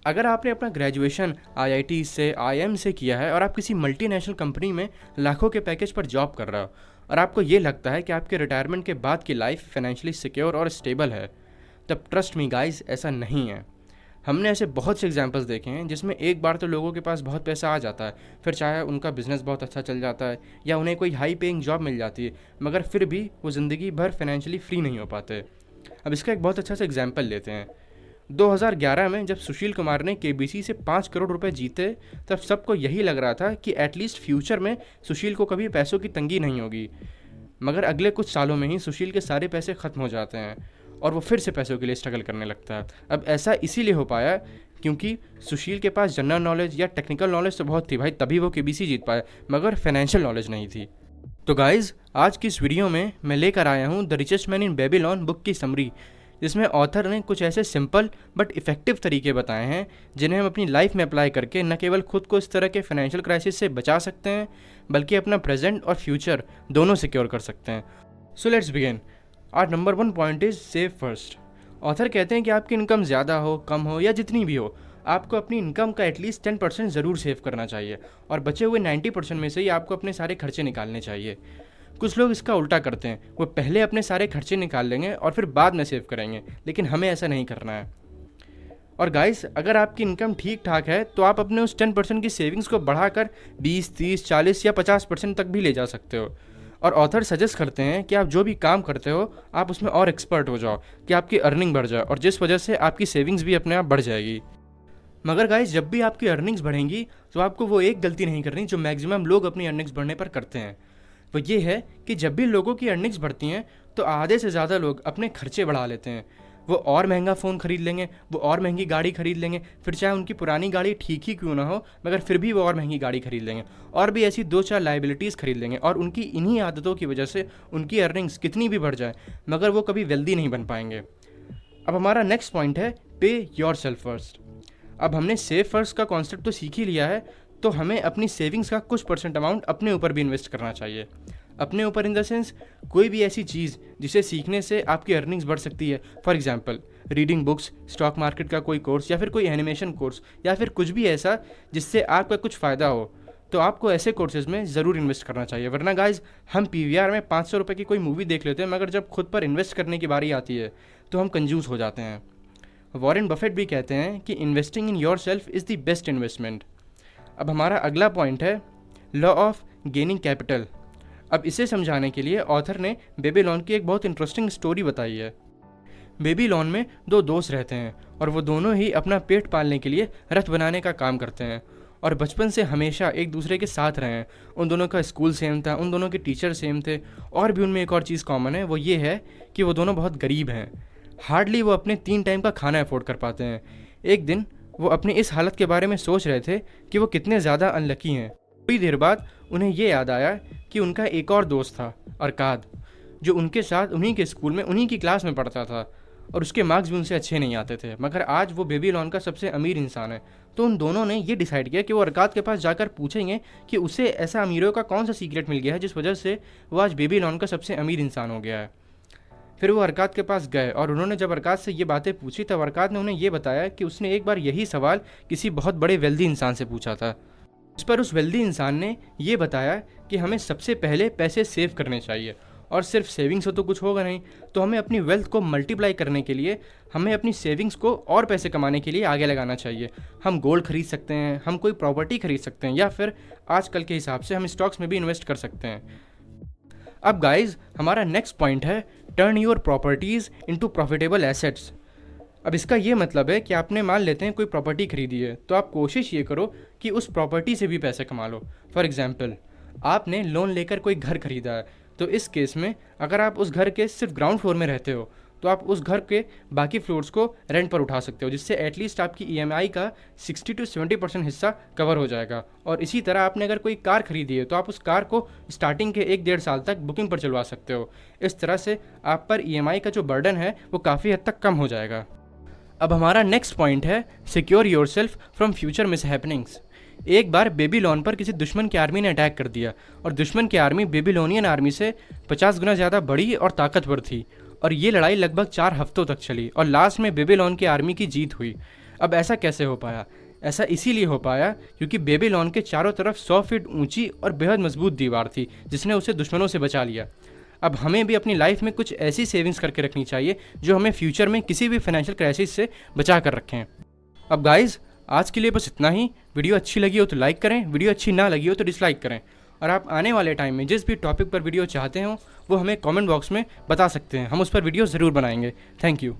अगर आपने अपना ग्रेजुएशन आईआईटी से आईएम से किया है और आप किसी मल्टीनेशनल कंपनी में लाखों के पैकेज पर जॉब कर रहे हो और आपको ये लगता है कि आपके रिटायरमेंट के बाद की लाइफ फाइनेंशियली सिक्योर और स्टेबल है, तब ट्रस्ट मी गाइस, ऐसा नहीं है। हमने ऐसे बहुत से एग्जांपल्स देखे हैं जिसमें एक बार तो लोगों के पास बहुत पैसा आ जाता है, फिर चाहे उनका बिजनेस बहुत अच्छा चल जाता है या उन्हें कोई हाई पेइंग जॉब मिल जाती है, मगर फिर भी वो ज़िंदगी भर फाइनेंशियली फ्री नहीं हो पाते। अब इसका एक बहुत अच्छा सा एग्जाम्पल लेते हैं। 2011 में जब सुशील कुमार ने केबीसी से 5 करोड़ रुपए जीते, तब सबको यही लग रहा था कि एटलीस्ट फ्यूचर में सुशील को कभी पैसों की तंगी नहीं होगी। मगर अगले कुछ सालों में ही सुशील के सारे पैसे ख़त्म हो जाते हैं और वो फिर से पैसों के लिए स्ट्रगल करने लगता है। अब ऐसा इसीलिए हो पाया क्योंकि सुशील के पास जनरल नॉलेज या टेक्निकल नॉलेज तो बहुत थी भाई, तभी वो केबीसी जीत पाया, मगर फाइनेंशियल नॉलेज नहीं थी। तो गाइज़, आज की इस वीडियो में मैं लेकर आया हूँ the richest man in Babylon book की समरी, जिसमें ऑथर ने कुछ ऐसे सिंपल बट इफ़ेक्टिव तरीके बताए हैं जिन्हें हम अपनी लाइफ में अप्लाई करके न केवल खुद को इस तरह के फाइनेंशियल क्राइसिस से बचा सकते हैं, बल्कि अपना प्रेजेंट और फ्यूचर दोनों सिक्योर कर सकते हैं। So let's begin. Our number 1 point is save first. Author कहते हैं कि आपकी इनकम ज़्यादा हो, कम हो या जितनी भी हो, आपको अपनी इनकम का एटलीस्ट 10% ज़रूर सेव करना चाहिए और बचे हुए 90% में से ही आपको अपने सारे खर्चे निकालने चाहिए। कुछ लोग इसका उल्टा करते हैं, वो पहले अपने सारे खर्चे निकाल लेंगे और फिर बाद में सेव करेंगे, लेकिन हमें ऐसा नहीं करना है। और गाइस, अगर आपकी इनकम ठीक ठाक है तो आप अपने उस 10% की सेविंग्स को बढ़ाकर 20, 30, 40 या 50% तक भी ले जा सकते हो। और ऑथर सजेस्ट करते हैं कि आप जो भी काम करते हो आप उसमें और एक्सपर्ट हो जाओ कि आपकी अर्निंग बढ़ जाए, और जिस वजह से आपकी सेविंग्स भी अपने आप बढ़ जाएगी। मगर गाइस, जब भी आपकी अर्निंग्स बढ़ेंगी तो आपको वो एक गलती नहीं करनी जो मैक्सिमम लोग अपनी अर्निंग्स बढ़ने पर करते हैं। वो ये है कि जब भी लोगों की अर्निंग्स बढ़ती हैं तो आधे से ज़्यादा लोग अपने खर्चे बढ़ा लेते हैं। वो और महंगा फ़ोन खरीद लेंगे, वो और महंगी गाड़ी खरीद लेंगे, फिर चाहे उनकी पुरानी गाड़ी ठीक ही क्यों ना हो, मगर फिर भी वो और महंगी गाड़ी खरीद लेंगे और भी ऐसी 2-4 लाइबिलिटीज़ खरीद लेंगे। और उनकी इन्हीं आदतों की वजह से उनकी अर्निंग्स कितनी भी बढ़ जाए, मगर वो कभी वेल्दी नहीं बन पाएंगे। अब हमारा नेक्स्ट पॉइंट है पे योर सेल्फ फर्स्ट। अब हमने सेव फर्स्ट का कॉन्सेप्ट तो सीख ही लिया है, तो हमें अपनी सेविंग्स का कुछ % अमाउंट अपने ऊपर भी इन्वेस्ट करना चाहिए। अपने ऊपर इन द सेंस, कोई भी ऐसी चीज़ जिसे सीखने से आपकी अर्निंग्स बढ़ सकती है। For example, reading books, stock market का कोई कोर्स या फिर कोई एनिमेशन कोर्स या फिर कुछ भी ऐसा जिससे आपका कुछ फ़ायदा हो, तो आपको ऐसे कोर्सेज में ज़रूर इन्वेस्ट करना चाहिए। वरना गाइज, हम पीवीआर में 500 रुपये की कोई मूवी देख लेते हैं, मगर जब खुद पर इन्वेस्ट करने की बारी आती है तो हम कंजूस हो जाते हैं। वॉरेन बफेट भी कहते हैं कि investing in your self is the best investment. अब हमारा अगला पॉइंट है लॉ ऑफ गेनिंग कैपिटल। अब इसे समझाने के लिए ऑथर ने बेबीलोन की एक बहुत इंटरेस्टिंग स्टोरी बताई है। बेबीलोन में 2 दोस्त रहते हैं और वो दोनों ही अपना पेट पालने के लिए रथ बनाने का काम करते हैं और बचपन से हमेशा एक दूसरे के साथ रहे हैं। उन दोनों का स्कूल सेम था, उन दोनों के टीचर सेम थे, और भी उनमें एक और चीज़ कॉमन है, वो ये है कि वो दोनों बहुत गरीब हैं। हार्डली वो अपने 3 टाइम का खाना अफोर्ड कर पाते हैं। एक दिन वो अपनी इस हालत के बारे में सोच रहे थे कि वो कितने ज़्यादा अनलकी हैं। थोड़ी देर बाद उन्हें ये याद आया कि उनका एक और दोस्त था, अरकाद, जो उनके साथ उन्हीं के स्कूल में उन्हीं की क्लास में पढ़ता था और उसके मार्क्स भी उनसे अच्छे नहीं आते थे, मगर आज वो बेबीलोन का सबसे अमीर इंसान है। तो उन दोनों ने ये डिसाइड किया कि वो अरकाद के पास जाकर पूछेंगे कि उसे ऐसा अमीरों का कौन सा सीक्रेट मिल गया है जिस वजह से वो आज बेबीलोन का सबसे अमीर इंसान हो गया है। फिर वो अरकाद के पास गए और उन्होंने जब अरकाद से ये बातें पूछी तब अरकाद ने उन्हें ये बताया कि उसने एक बार यही सवाल किसी बहुत बड़े वेल्दी इंसान से पूछा था। इस पर उस वेल्दी इंसान ने ये बताया कि हमें सबसे पहले पैसे सेव करने चाहिए, और सिर्फ सेविंग्स हो तो कुछ होगा नहीं, तो हमें अपनी वेल्थ को मल्टीप्लाई करने के लिए हमें अपनी सेविंग्स को और पैसे कमाने के लिए आगे लगाना चाहिए। हम गोल्ड खरीद सकते हैं, हम कोई प्रॉपर्टी खरीद सकते हैं, या फिर आजकल के हिसाब से हम स्टॉक्स में भी इन्वेस्ट कर सकते हैं। अब गाइज, हमारा नेक्स्ट पॉइंट है turn your properties into profitable assets. अब इसका ये मतलब है कि आपने मान लेते हैं कोई प्रॉपर्टी खरीदी है, तो आप कोशिश ये करो कि उस प्रॉपर्टी से भी पैसे कमा लो। फॉर एग्जांपल, आपने लोन लेकर कोई घर खरीदा है, तो इस केस में अगर आप उस घर के सिर्फ ग्राउंड फ्लोर में रहते हो तो आप उस घर के बाकी फ्लोर्स को रेंट पर उठा सकते हो, जिससे एटलीस्ट आपकी ईएमआई का 60 से 70% हिस्सा कवर हो जाएगा। और इसी तरह आपने अगर कोई कार खरीदी है तो आप उस कार को स्टार्टिंग के 1-1.5 साल तक बुकिंग पर चलवा सकते हो। इस तरह से आप पर ईएमआई का जो बर्डन है वो काफ़ी हद तक कम हो जाएगा। अब हमारा नेक्स्ट पॉइंट है सिक्योर योरसेल्फ फ्रॉम फ्यूचर मिसहैपनिंग्स। एक बार बेबीलोन पर किसी दुश्मन की आर्मी ने अटैक कर दिया और दुश्मन की आर्मी बेबीलोनियन आर्मी से 50 गुना ज़्यादा बड़ी और ताकतवर थी, और ये लड़ाई लगभग 4 हफ्तों तक चली और लास्ट में बेबीलोन की आर्मी की जीत हुई। अब ऐसा कैसे हो पाया? ऐसा इसीलिए हो पाया क्योंकि बेबीलोन के चारों तरफ 100 फीट ऊंची और बेहद मजबूत दीवार थी जिसने उसे दुश्मनों से बचा लिया। अब हमें भी अपनी लाइफ में कुछ ऐसी सेविंग्स करके रखनी चाहिए जो हमें फ्यूचर में किसी भी फाइनेंशियल क्राइसिस से बचा कर रखें। अब गाइज, आज के लिए बस इतना ही। वीडियो अच्छी लगी हो तो लाइक करें, वीडियो अच्छी ना लगी हो तो डिसलाइक करें। और आप आने वाले टाइम में जिस भी टॉपिक पर वीडियो चाहते हो वो हमें कमेंट बॉक्स में बता सकते हैं, हम उस पर वीडियो ज़रूर बनाएंगे। Thank you.